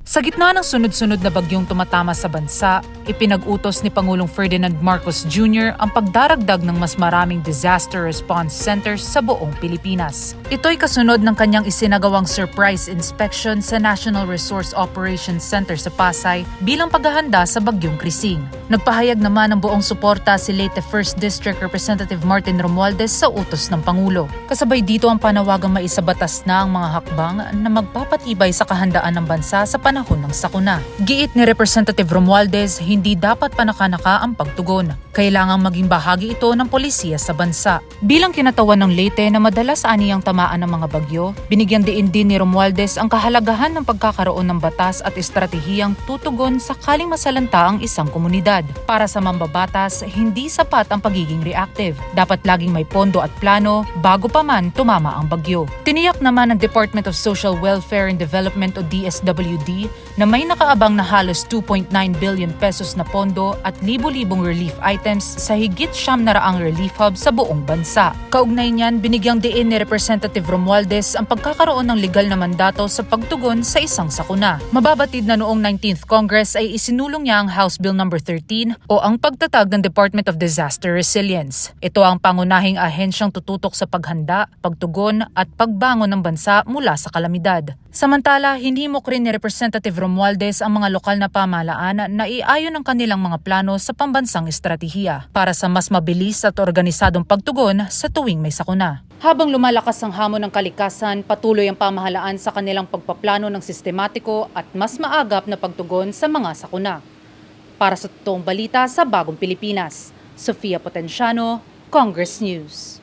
Sa gitna ng sunod-sunod na bagyong tumatama sa bansa, ipinag-utos ni Pangulong Ferdinand Marcos Jr. ang pagdaragdag ng mas maraming disaster response centers sa buong Pilipinas. Ito'y kasunod ng kanyang isinagawang surprise inspection sa National Resource Operations Center sa Pasay bilang paghahanda sa bagyong Krising. Nagpahayag naman ng buong suporta si Leyte 1st District Representative Martin Romualdez sa utos ng Pangulo. Kasabay dito ang panawagang maisabatas na ang mga hakbang na magpapatibay sa kahandaan ng bansa sa panahon ng sakuna. Giit ni Representative Romualdez, hindi dapat panakanaka ang pagtugon. Kailangang maging bahagi ito ng polisiya sa bansa. Bilang kinatawan ng Leyte na madalas aniyang tamaan ng mga bagyo, binigyan din ni Romualdez ang kahalagahan ng pagkakaroon ng batas at estratehiyang tutugon sakaling masalanta ang isang komunidad. Para sa mambabatas, hindi sapat ang pagiging reactive. Dapat laging may pondo at plano bago pa man tumama ang bagyo. Tiniyak naman ng Department of Social Welfare and Development o DSWD na may nakaabang na halos 2.9 billion pesos na pondo at libo-libong relief items sa higit 900 relief hub sa buong bansa. Kaugnay niyan, binigyang diin ni Representative Romualdez ang pagkakaroon ng legal na mandato sa pagtugon sa isang sakuna. Mababatid na noong 19th Congress ay isinulong niya ang House Bill No. 13 o ang pagtatag ng Department of Disaster Resilience. Ito ang pangunahing ahensyang tututok sa paghanda, pagtugon at pagbangon ng bansa mula sa kalamidad. Samantala, hinimok rin ni Representative Romualdez ang mga lokal na pamahalaan na iayon ang kanilang mga plano sa pambansang estratehiya para sa mas mabilis at organisadong pagtugon sa tuwing may sakuna. Habang lumalakas ang hamon ng kalikasan, patuloy ang pamahalaan sa kanilang pagpaplano ng sistematiko at mas maagap na pagtugon sa mga sakuna. Para sa totoong balita sa Bagong Pilipinas, Sofia Potenciano, Congress News.